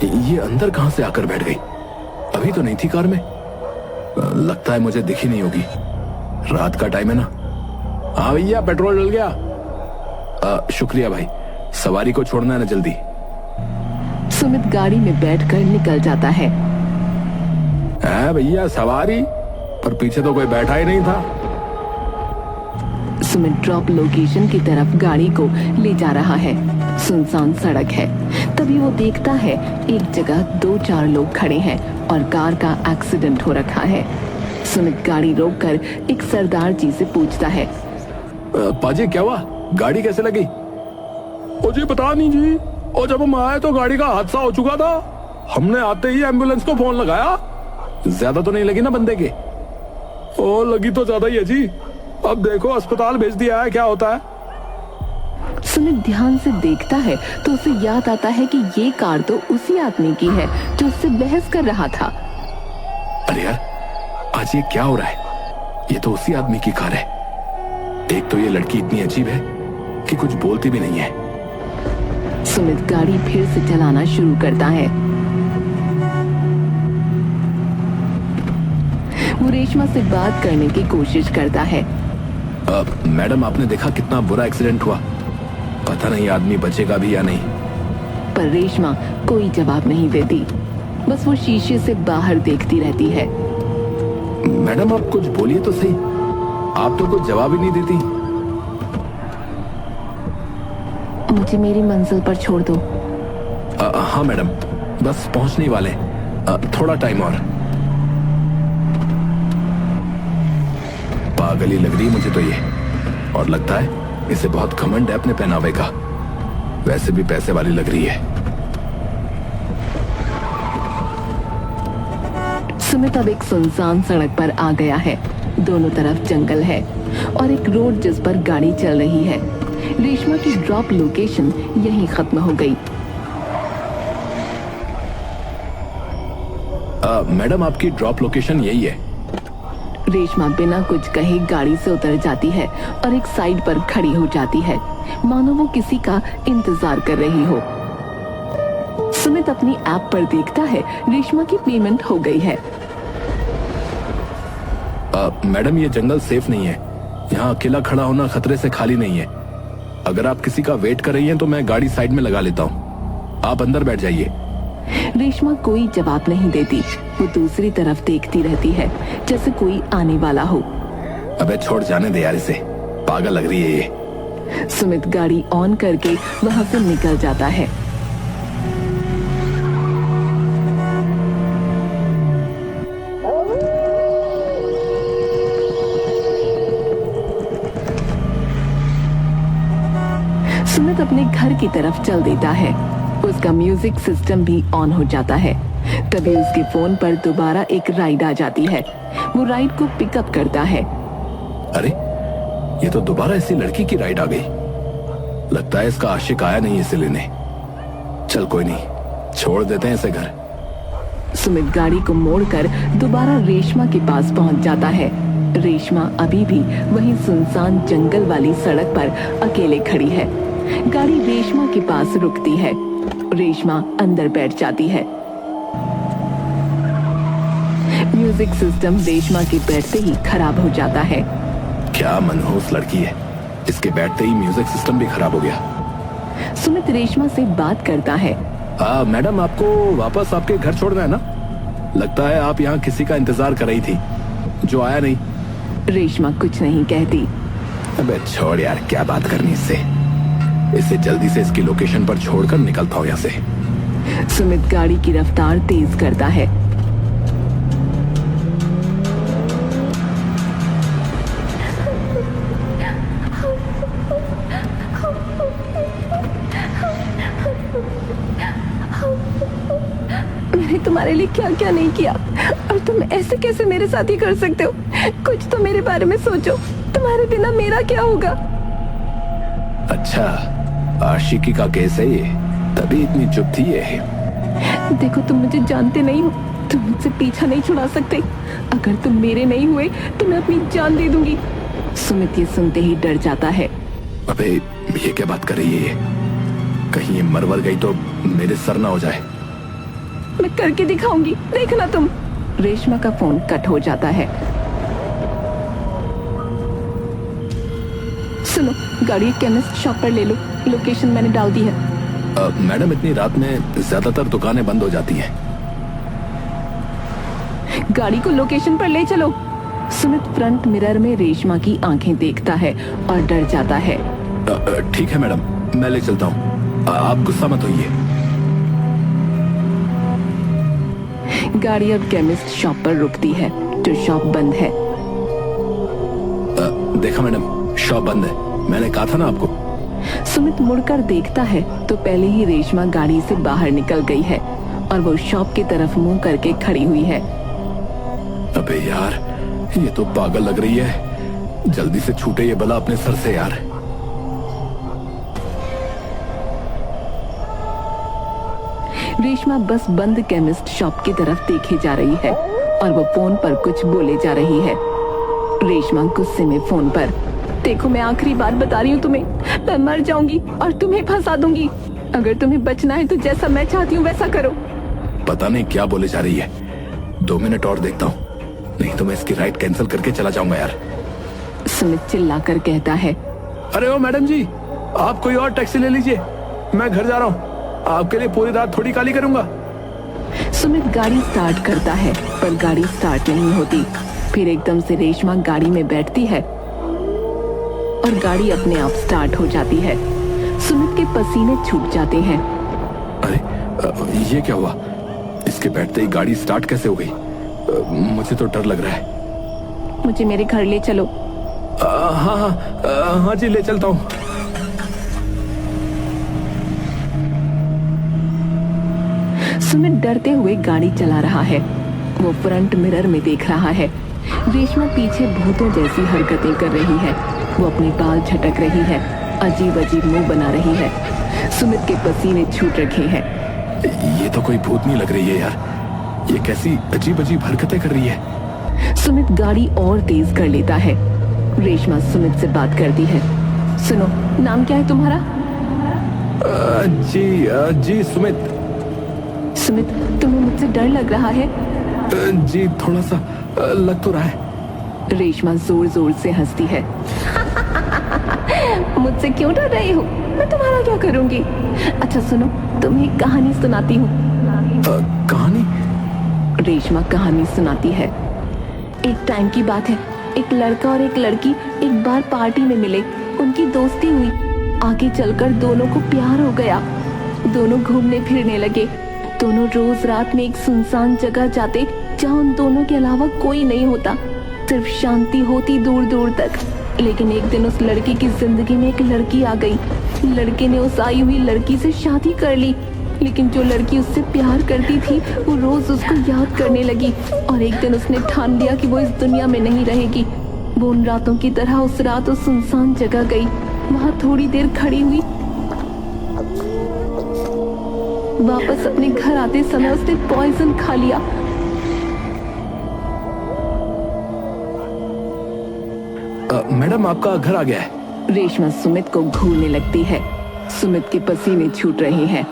ये अंदर कहां से आकर बैठ गई? अभी तो नहीं थी कार में। लगता है मुझे दिखी नहीं होगी, रात का टाइम है ना। हाँ भैया, पेट्रोल डल गया। शुक्रिया भाई, सवारी को छोड़ना है ना जल्दी। सुमित गाड़ी में बैठकर निकल जाता है। भैया सवारी, पर पीछे तो कोई बैठा ही नहीं था। सुमित ड्रॉप लोकेशन की तरफ गाड़ी को ले जा रहा है। सुनसान सड़क है। तभी वो देखता है एक जगह 2-4 लोग खड़े हैं और कार का एक्सीडेंट हो रखा है। सुमित गाड़ी रोककर एक सरदार जी से पूछता है, पाजी क्या हुआ, गाड़ी कैसे लगी? ओ जी पता नहीं जी, और जब हम आए तो गाड़ी का हादसा हो चुका था। हमने आते ही एम्बुलेंस को फोन लगाया। ज्यादा तो नहीं लगी ना बंदे के? ओ लगी तो ज्यादा ही है जी, अब देखो अस्पताल भेज दिया है, क्या होता है। सुमित ध्यान से देखता है तो उसे याद आता है कि ये कार तो उसी आदमी की है जो उससे बहस कर रहा था। अरे यार, आज ये क्या हो रहा है? ये तो उसी आदमी की कार है। एक तो ये लड़की इतनी अजीब है कि कुछ बोलती भी नहीं है। सुमित गाड़ी फिर से चलाना शुरू करता है। वो रेशमा से बात करने की कोशिश करता है। मैडम, आपने देखा कितना बुरा एक्सीडेंट हुआ? पता नहीं आदमी बचेगा भी या नहीं। पर रेशमा कोई जवाब नहीं देती, बस वो शीशे से बाहर देखती रहती है। मैडम आप कुछ बोलिए तो सही, आप तो कुछ जवाब ही नहीं देती। मुझे मेरी मंजिल पर छोड़ दो। हाँ मैडम, बस पहुंचने वाले, थोड़ा टाइम और। पागली लग रही मुझे तो ये, और लगता है इसे बहुत घमंड है अपने पहनावे का। वैसे भी पैसे वाली लग रही है। सुमित अब एक सुनसान सड़क पर आ गया है। दोनों तरफ जंगल है और एक रोड जिस पर गाड़ी चल रही है। रेशमा की ड्रॉप लोकेशन यहीं खत्म हो गई। मैडम आपकी ड्रॉप लोकेशन यही है। रेशमा बिना कुछ कहे गाड़ी से उतर जाती है और एक साइड पर खड़ी हो जाती है, मानो वो किसी का इंतजार कर रही हो। सुमित अपनी ऐप पर देखता है रेशमा की पेमेंट हो गई है। मैडम ये जंगल सेफ नहीं है, यहाँ अकेला खड़ा होना खतरे से खाली नहीं है। अगर आप किसी का वेट कर रही हैं तो मैं गाड़ी साइड में लगा लेता हूँ, आप अंदर बैठ जाइए। रेशमा कोई जवाब नहीं देती। वो दूसरी तरफ देखती रहती है जैसे कोई आने वाला हो। अबे छोड़, जाने दे यार, इसे पागल लग रही है ये। सुमित गाड़ी ऑन करके वहां से निकल जाता है। सुमित अपने घर की तरफ चल देता है। उसका म्यूजिक सिस्टम भी ऑन हो जाता है। तभी उसके फोन पर दोबारा एक राइड आ जाती है। वो राइड को पिकअप करता है। अरे ये तो दोबारा इसी लड़की की राइड आ गई। लगता है इसका आशिक आया नहीं इसे लेने। चल कोई नहीं, छोड़ देते हैं इसे घर। सुमित गाड़ी को मोड़कर दोबारा रेशमा के पास पहुंच जाता है। रेशमा अभी भी वहीं सुनसान जंगल वाली सड़क पर अकेले खड़ी है। गाड़ी रेशमा के पास रुकती है। रेशमा अंदर बैठ जाती है। म्यूजिक सिस्टम रेशमा के बैठते ही खराब हो जाता है। क्या मनहूस लड़की है, इसके बैठते ही म्यूजिक सिस्टम भी खराब हो गया। सुमित रेशमा से बात करता है। मैडम आपको वापस आपके घर छोड़ना है ना? लगता है आप यहाँ किसी का इंतजार कर रही थी जो आया नहीं। रेशमा कुछ नहीं कहती। अबे छोड़ यार, क्या बात करनी इससे। इसे जल्दी से इसकी लोकेशन पर छोड़कर निकलता हूँ यहाँ से। सुमित गाड़ी की रफ्तार तेज करता है। मैंने तुम्हारे लिए क्या क्या नहीं किया और तुम ऐसे कैसे मेरे साथ ही कर सकते हो? कुछ तो मेरे बारे में सोचो। तुम्हारे बिना मेरा क्या होगा? अच्छा, आशिकी का केस है ये, तभी इतनी चुप थी ये। देखो तुम मुझे जानते नहीं हो, तुम मुझसे पीछा नहीं छुड़ा सकते। अगर तुम मेरे नहीं हुए तो मैं अपनी जान दे दूंगी। सुमित ये सुनते ही डर जाता है। अबे ये क्या बात कर रही है ये? कहीं ये मरवर गई तो मेरे सर ना हो जाए। मैं करके दिखाऊंगी, देखना तुम। रेशमा का फोन कट हो जाता है। सुनो, गाड़ी केमिस्ट शॉप पर ले लो, लोकेशन मैंने डाल दी है। मैडम इतनी रात में ज्यादातर दुकानें बंद हो जाती हैं। गाड़ी को लोकेशन पर ले चलो। सुमित फ्रंट मिरर में रेशमा की आंखें देखता है और डर जाता है। ठीक है मैडम, मैं ले चलता हूँ, आप गुस्सा मत होइए। गाड़ी अब केमिस्ट शॉप पर रुकती है तो शॉप बंद है। देखा मैडम, शॉप बंद है, मैंने कहा था ना आपको। सुमित मुड़कर देखता है तो पहले ही रेशमा गाड़ी से बाहर निकल गई है और वो शॉप की तरफ मुंह करके खड़ी हुई है। अबे यार, ये तो पागल लग रही है, जल्दी से छूटे ये बला अपने सर से यार। रेशमा बस बंद केमिस्ट शॉप की तरफ देखे जा रही है और वो फोन पर कुछ बोले जा रही है। रेशमा गुस्से में फोन पर, देखो मैं आखिरी बार बता रही हूँ तुम्हें, मैं मर जाऊंगी और तुम्हें फंसा दूंगी। अगर तुम्हें बचना है तो जैसा मैं चाहती हूँ वैसा करो। पता नहीं क्या बोले जा रही है, 2 मिनट और देखता हूँ, नहीं तो मैं इसकी राइड कैंसिल करके चला जाऊंगा यार। सुमित चिल्लाकर कहता है, अरे ओ मैडम जी, आप कोई और टैक्सी ले लीजिए, मैं घर जा रहा हूँ, आपके लिए पूरी रात थोड़ी काली करूंगा। सुमित गाड़ी स्टार्ट करता है पर गाड़ी स्टार्ट नहीं होती। फिर एकदम से रेशमा गाड़ी में बैठती है और गाड़ी अपने आप स्टार्ट हो जाती है। सुमित के पसीने छूट जाते हैं। अरे ये क्या हुआ, इसके बैठते ही गाड़ी स्टार्ट कैसे हो गई? मुझे तो डर लग रहा है। मुझे मेरे घर ले चलो। हाँ जी, ले चलता हूँ। सुमित डरते हुए गाड़ी चला रहा है। वो फ्रंट मिरर में देख रहा है, रेशमा पीछे भूतों जैसी हरकतें कर रही है। वो अपने बाल झटक रही है, अजीब अजीब मुंह बना रही है। सुमित के पसीने छूट रखे हैं। ये तो कोई भूत नहीं लग रही है यार, ये कैसी अजीब अजीब हरकतें कर रही है। सुमित गाड़ी और तेज कर लेता है। रेशमा सुमित से बात करती है, सुनो, नाम क्या है तुम्हारा? जी सुमित। सुमित, तुम्हें मुझसे डर लग रहा है? जी थोड़ा सा लग तो रहा है। रेशमा जोर जोर से हंसती है। मुझसे क्यों डर रहे हो? मैं तुम्हारा क्या करूंगी? अच्छा सुनो, तुम्हें एक कहानी सुनाती हूँ। कहानी? रेशमा कहानी सुनाती है। एक टाइम की बात है, एक लड़का और एक लड़की एक बार पार्टी में मिले। उनकी दोस्ती हुई, आगे चलकर दोनों को प्यार हो गया। दोनों घूमने फिरने लगे। दोनों रोज रात में एक सुनसान जगह जाते जहाँ उन दोनों के अलावा कोई नहीं होता, सिर्फ शांति होती दूर दूर तक। लेकिन एक दिन उस लड़के की जिंदगी में एक लड़की आ गई। लड़के ने उस आई हुई लड़की से शादी कर ली, लेकिन जो लड़की उससे प्यार करती थी वो रोज उसको याद करने लगी और एक दिन उसने ठान लिया कि वो इस दुनिया में नहीं रहेगी। वो उन रातों की तरह उस रात उस सुनसान जगह गई, वहाँ थोड़ी देर खड़ी हुई। वापस अपने घर आते समय उसने पॉइजन खा लिया। मैडम आपका घर आ गया है। रेशमा सुमित को घूरने लगती है। सुमित के पसीने छूट रहे हैं।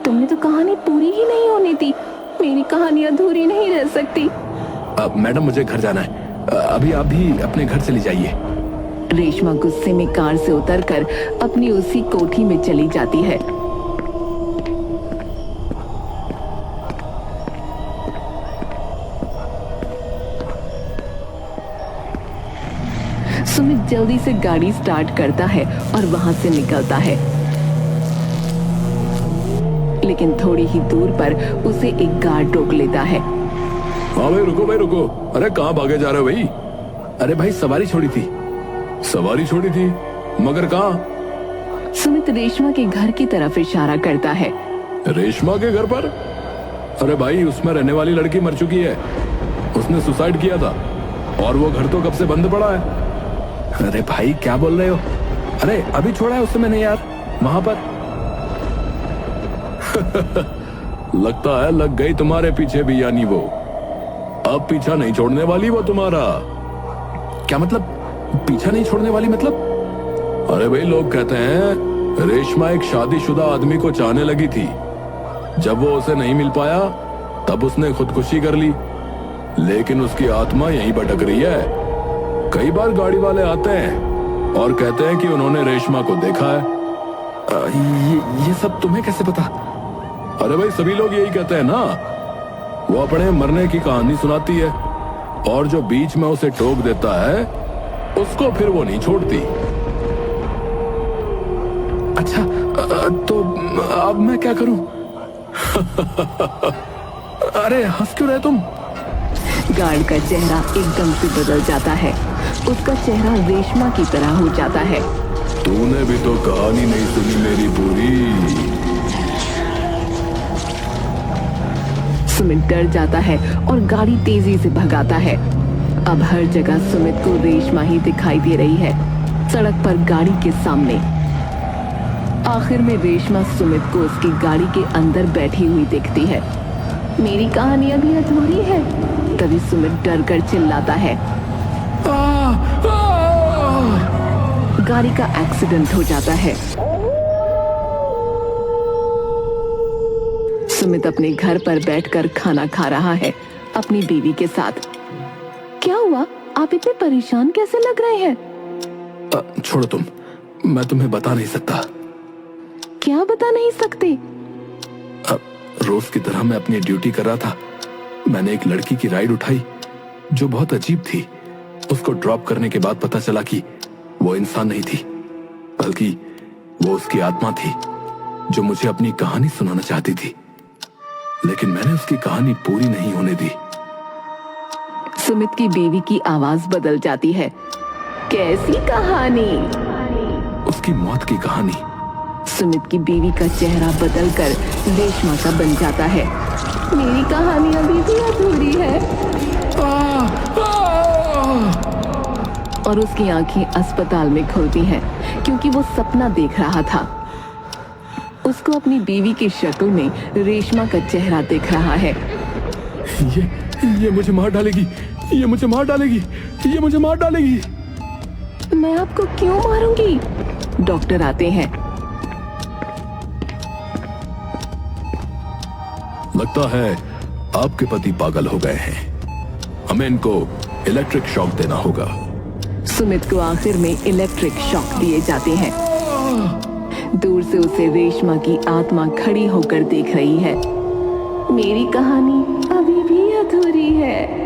तुमने तो कहानी पूरी ही नहीं होनी थी, मेरी कहानी अधूरी नहीं रह सकती। मैडम मुझे घर जाना है, अभी आप भी अपने घर चली जाइए। रेशमा गुस्से में कार से उतरकर अपनी उसी कोठी में चली जाती है। सुमित जल्दी से गाड़ी स्टार्ट करता है और वहां से निकलता है, लेकिन थोड़ी ही दूर पर उसे एक गार्ड रोक लेता है। हाँ भाई रुको। अरे कहाँ भागे जा रहे हो भाई? अरे भाई सवारी छोड़ी थी, मगर कहाँ? सुमित रेशमा के घर की तरफ इशारा करता है। रेशमा के घर पर? अरे भाई उसमें रहने वाली लड़की मर चुकी है, उसने सुसाइड किया था और वो घर तो कब से बंद पड़ा है। अरे भाई क्या बोल रहे हो? अरे अभी छोड़ा है उससे मैंने यार, वहां पर। लगता है लग गई तुम्हारे पीछे भी, यानी वो अब पीछा नहीं छोड़ने वाली वो तुम्हारा। क्या मतलब पीछा नहीं छोड़ने वाली मतलब? अरे भाई लोग कहते हैं रेशमा एक शादीशुदा आदमी को चाहने लगी थी, जब वो उसे नहीं मिल पाया तब उसने खुदकुशी कर ली, लेकिन उसकी आत्मा यहीं भटक रही है। कई बार गाड़ी वाले आते हैं और कहते हैं कि उन्होंने रेशमा को देखा है। ये सब तुम्हें कैसे पता? अरे भाई, सभी लोग यही कहते हैं ना। वो अपने मरने की कहानी सुनाती है और जो बीच में उसे टोक देता है उसको फिर वो नहीं छोड़ती। अच्छा, तो अब मैं क्या करूं? अरे हंस क्यों रहे तुम? गार्ड का चेहरा एकदम से बदल जाता है। उसका चेहरा रेशमा की तरह हो जाता है। तूने भी तो कहानी नहीं सुनी मेरी पूरी। सुमित डर जाता है और गाड़ी तेजी से भगाता है। अब हर जगह सुमित को रेशमा ही दिखाई दे रही है, सड़क पर गाड़ी के सामने। आखिर में रेशमा सुमित को उसकी गाड़ी के अंदर बैठी हुई दिखती है। मेरी कहानी अभी अधूरी है। तभी सुमित डर कर चिल्लाता है। गाड़ी का एक्सीडेंट हो जाता है। सुमित अपने घर पर बैठकर खाना खा रहा है अपनी बीवी के साथ। क्या हुआ? आप इतने परेशान कैसे लग रहे हैं? छोड़ो तुम, मैं तुम्हें बता नहीं सकता। क्या बता नहीं सकते? रोज की तरह मैं अपनी ड्यूटी कर रहा था। मैंने एक लड़की की राइड उठाई जो बहुत अजीब थी। उसको ड्रॉप करने के बाद पता चला कि वो इंसान नहीं थी, बल्कि वो उसकी आत्मा थी जो मुझे अपनी कहानी सुनाना चाहती थी। लेकिन मैंने उसकी कहानी पूरी नहीं होने दी। सुमित की बीवी की आवाज बदल जाती है। कैसी कहानी? उसकी मौत की कहानी। सुमित की बीवी का चेहरा बदलकर रेशमा का बन जाता है। मेरी कहानी अभी भी अधूरी है। और उसकी आंखें अस्पताल में खुलती हैं क्योंकि वो सपना देख रहा था। उसको अपनी बीवी की शक्ल में रेशमा का चेहरा दिख रहा है। ये मुझे मार डालेगी, ये मुझे मार डालेगी, ये मुझे मार डालेगी। मैं आपको क्यों मारूंगी? डॉक्टर आते हैं। लगता है आपके पति पागल हो गए हैं। हमें इनको इलेक्ट्रिक शॉक देना होगा। सुमित को आखिर में इलेक्ट्रिक शॉक दिए जाते हैं। दूर से उसे रेशमा की आत्मा खड़ी होकर देख रही है। मेरी कहानी अभी भी अधूरी है।